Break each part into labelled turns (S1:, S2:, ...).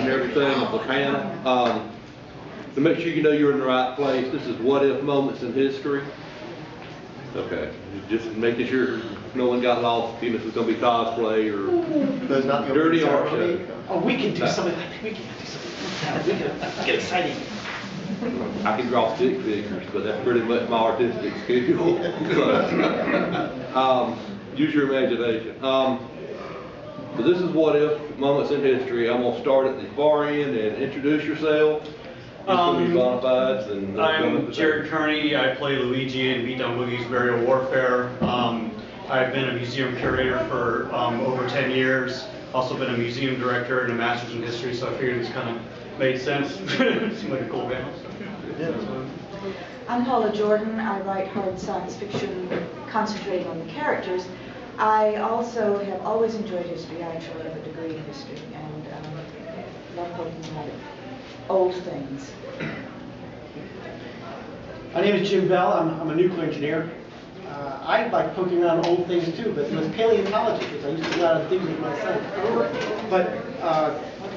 S1: and everything of the panel. To make sure you know you're in the right place, this is what if moments in history. Okay, just making sure no one got lost, even if it's going to be cosplay or dirty art show.
S2: Oh, we can do something. I think we can do something. We can get exciting.
S1: I can draw stick figures, but that's pretty much my artistic skill. Use your imagination. So this is what if moments in history. I'm going to start at the far end and introduce yourself.
S3: I'm Jarod Kearny. I play Luigi in Beat Down Boogie's Burial Warfare. I've been a museum curator for over 10 years. Also been a museum director and a master's in history, so I figured this kind of made sense. Seemed like a cool balance.
S4: I'm Paula Jordan. I write hard science fiction concentrating on the characters. I also have always enjoyed history. I actually have a degree in history and love poking about it. Old things.
S2: My name is Jim Beall. I'm a nuclear engineer. I like poking around old things too, but with paleontology, because I used to go out and dig with my son. But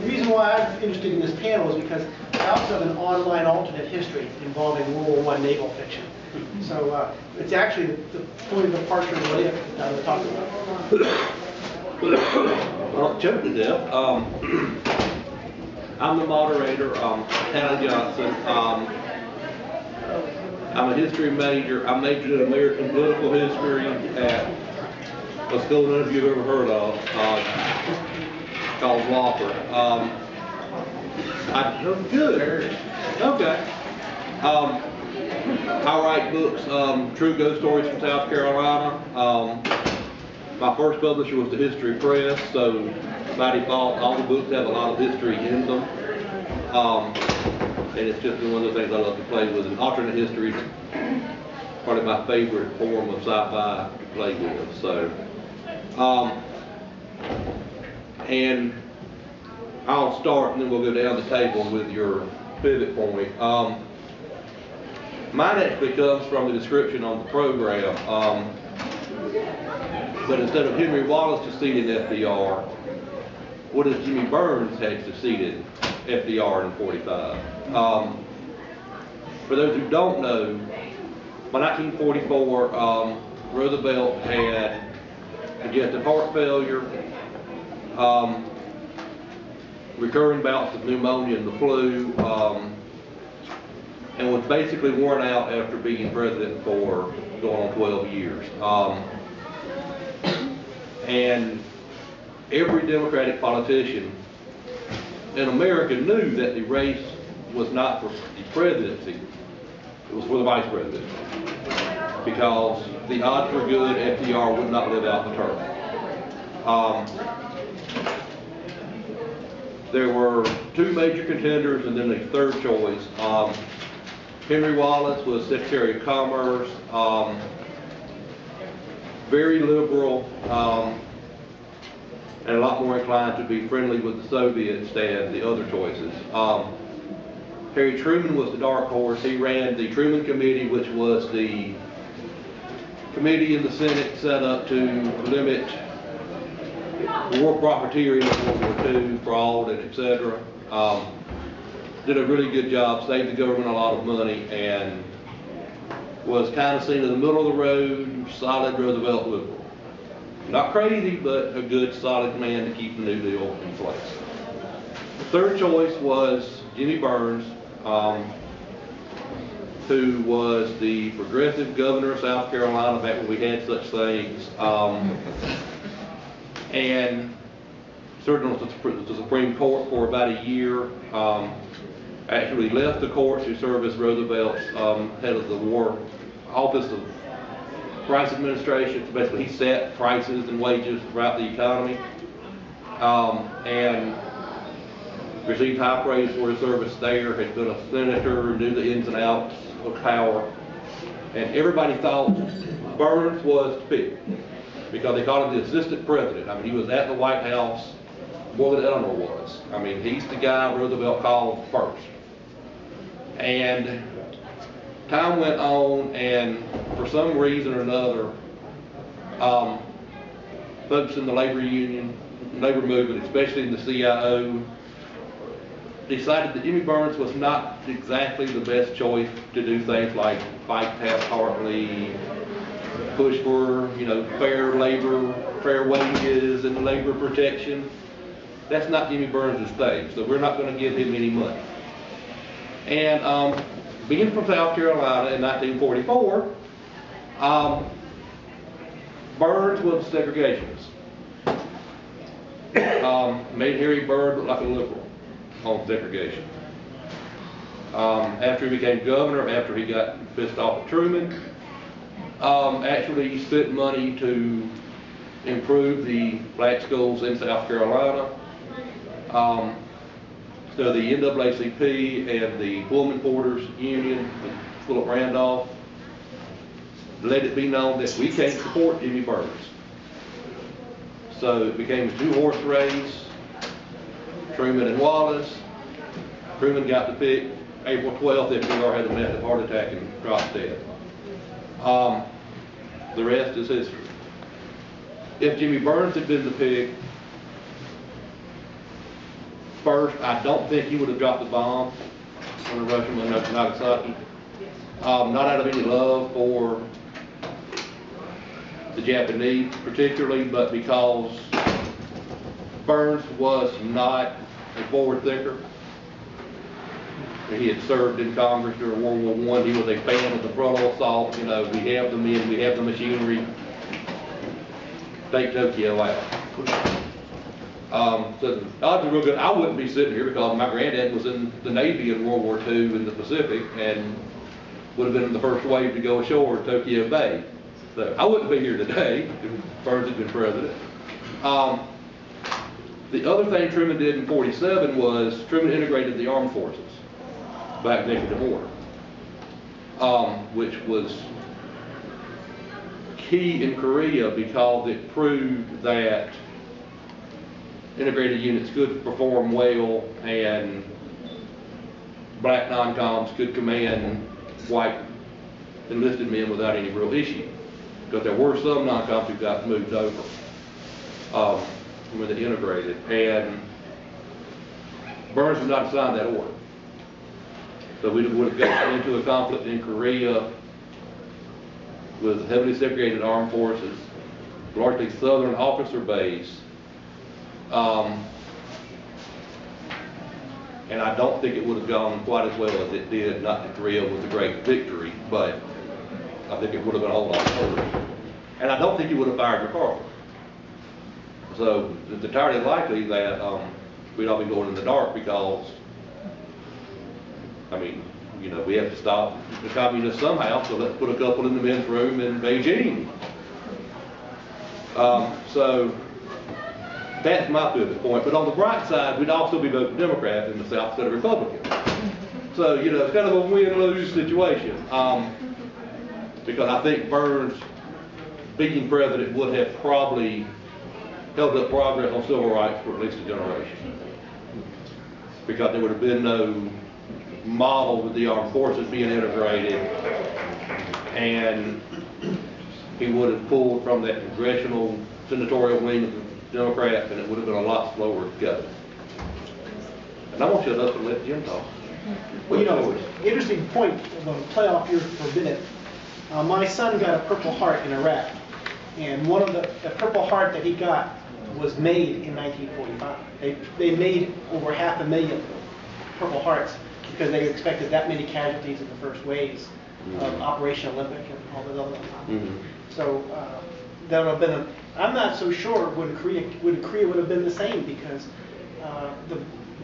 S2: the reason why I'm interested in this panel is because I also have an online alternate history involving World War I naval fiction. So it's actually the point of departure of what if that I was talking about.
S1: Well, choke to death. I'm the moderator, Hannah Johnson. I'm a history major. I majored in American political history at a school none of you have ever heard of, called Wofford. Good. Okay. I write books, true ghost stories from South Carolina. My first publisher was the History Press, so by default, all the books have a lot of history in them. And it's just one of the things I love to play with. And alternate history is probably my favorite form of sci-fi to play with. So, and I'll start and then we'll go down the table with your pivot point. Mine actually comes from the description on the program. But instead of Henry Wallace succeeding FDR, what if Jimmy Burns had succeeded FDR in 45? For those who don't know, by 1944, Roosevelt had congestive heart failure, recurring bouts of pneumonia and the flu, and was basically worn out after being president for going on 12 years. And every Democratic politician in America knew that the race was not for the presidency, it was for the vice presidency. Because the odds were good, FDR would not live out the term. There were two major contenders and then a third choice. Henry Wallace was Secretary of Commerce, very liberal, and a lot more inclined to be friendly with the Soviets than the other choices. Harry Truman was the dark horse. He ran the Truman Committee, which was the committee in the Senate set up to limit war profiteering in World War II, fraud, and etc. Did a really good job, saved the government a lot of money, and was kind of seen in the middle of the road, solid Roosevelt liberal. Not crazy, but a good, solid man to keep the New Deal in place. The third choice was Jimmy Burns, who was the progressive governor of South Carolina back when we had such things, and served on the Supreme Court for about a year. Actually left the court to serve as Roosevelt's head of the War Office of Price Administration. So basically, he set prices and wages throughout the economy, and received high praise for his service there. Had been a senator, knew the ins and outs of power, and everybody thought Burns was to pick because they called him the assistant president. I mean, he was at the White House more than Eleanor was. I mean, he's the guy Roosevelt called first. And time went on, and for some reason or another, folks in the labor movement, especially in the CIO, decided that Jimmy Burns was not exactly the best choice to do things like fight Taft-Hartley, push for, fair labor, fair wages and labor protection. That's not Jimmy Burns' thing, so we're not going to give him any money. And being from South Carolina in 1944, Burns was a segregationist. Made Harry Byrd look like a liberal on segregation. After he became governor, after he got pissed off at Truman, actually he spent money to improve the black schools in South Carolina. So the NAACP and the Pullman Porters Union, Philip Randolph, let it be known that we can't support Jimmy Burns. So it became a two-horse race, Truman and Wallace. Truman got the pick. April 12th, FDR had a massive heart attack and dropped dead. The rest is history. If Jimmy Burns had been the pick, first, I don't think he would have dropped the bomb on Hiroshima and Nagasaki. Not out of any love for the Japanese particularly, but because Burns was not a forward thinker. He had served in Congress during World War I. He was a fan of the frontal assault. We have the men, we have the machinery. Take Tokyo out. So the odds are real good. I wouldn't be sitting here because my granddad was in the Navy in World War II in the Pacific and would have been in the first wave to go ashore at Tokyo Bay. So I wouldn't be here today if Burns had been president. The other thing Truman did in 47 was Truman integrated the armed forces by executive order, which was key in Korea because it proved that integrated units could perform well and black non-coms could command white enlisted men without any real issue. Because there were some non-coms who got moved over when they integrated, and Burns was not assigned that order. So we would have gotten into a conflict in Korea with heavily segregated armed forces, largely southern officer base, and I don't think it would have gone quite as well as it did. Not that Korea was a great victory, but I think it would have been a whole lot worse. And I don't think he would have fired MacArthur. So it's entirely likely that we'd all be going in the dark because, we have to stop the communists somehow, so let's put a couple in the men's room in Beijing. So that's my pivot point. But on the bright side, we'd also be voting Democrat in the South instead of Republican. So, it's kind of a win-lose situation. Because I think Burns, being president, would have probably held up progress on civil rights for at least a generation. Because there would have been no model with the armed forces being integrated, and he would have pulled from that congressional senatorial wing of the Democrats, and it would have been a lot slower to go. And I want you to shut up and let Jim talk.
S2: Well, interesting point. I'm going to play off here for a minute. My son got a Purple Heart in Iraq, and one of the Purple Heart that he got was made in 1945. They made over 500,000 Purple Hearts because they expected that many casualties in the first waves of Operation Olympic and all the other ones. So that would have been I'm not so sure would Korea would have been the same because the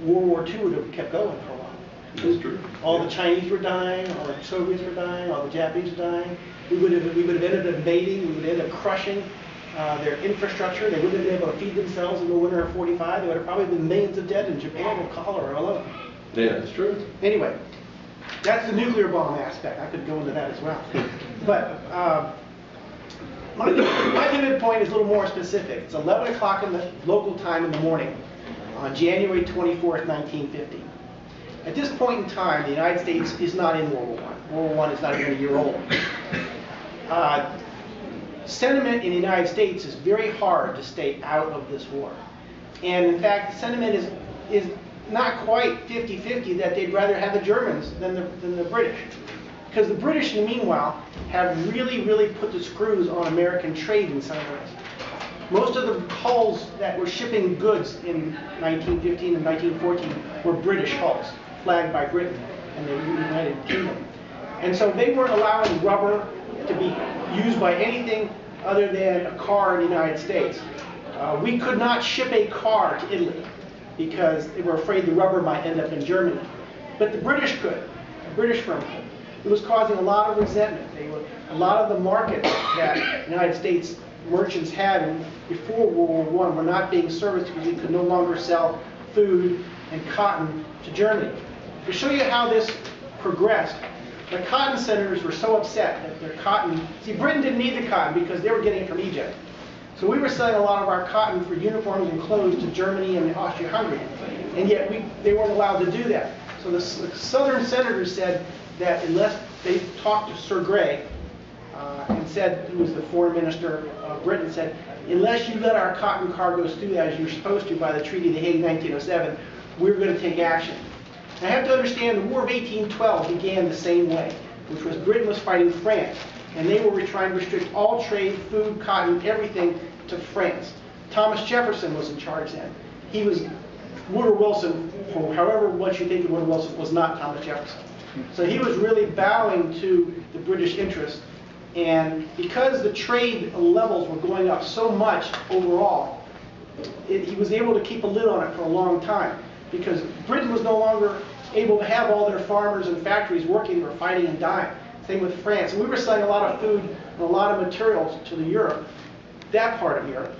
S2: World War II would have kept going for a while.
S1: That's true.
S2: All the Chinese were dying, all the Soviets were dying, all the Japanese were dying. We would have ended up invading, we would end up crushing their infrastructure. They wouldn't have been able to feed themselves in the winter of 45. There would have probably been millions of dead in Japan with cholera alone.
S1: Yeah, that's true.
S2: Anyway, that's the nuclear bomb aspect. I could go into that as well. But my pivot point is a little more specific. It's 11 o'clock in the local time in the morning on January 24th, 1950. At this point in time, the United States is not in World War I. World War I is not even a year old. Sentiment in the United States is very hard to stay out of this war. And in fact, sentiment is not quite 50-50 that they'd rather have the Germans than the British. Because the British, in the meanwhile, have really put the screws on American trade in some ways. Most of the hulls that were shipping goods in 1915 and 1914 were British hulls, flagged by Britain and the United Kingdom. And so they weren't allowing rubber to be used by anything other than a car in the United States. We could not ship a car to Italy because they were afraid the rubber might end up in Germany. But the British could, a British firm could. It was causing a lot of resentment. A lot of the markets that United States merchants had before World War I were not being serviced because we could no longer sell food and cotton to Germany. To show you how this progressed, the cotton senators were so upset that their cotton, see, Britain didn't need the cotton because they were getting it from Egypt. So we were selling a lot of our cotton for uniforms and clothes to Germany and Austria-Hungary, and yet they weren't allowed to do that. So the southern senators said that unless they talked to Sir Grey, and said, who was the foreign minister of Britain, said, unless you let our cotton cargoes through as you're supposed to by the Treaty of The Hague 1907, we're going to take action. I have to understand the War of 1812 began the same way, which was Britain was fighting France, and they were trying to restrict all trade, food, cotton, everything to France. Thomas Jefferson was in charge then. He was Woodrow Wilson, however much you think of Woodrow Wilson, was not Thomas Jefferson. So he was really bowing to the British interest. And because the trade levels were going up so much overall, he was able to keep a lid on it for a long time. Because Britain was no longer able to have all their farmers and factories working, they were fighting and dying. Same with France. And we were selling a lot of food and a lot of materials to Europe, that part of Europe.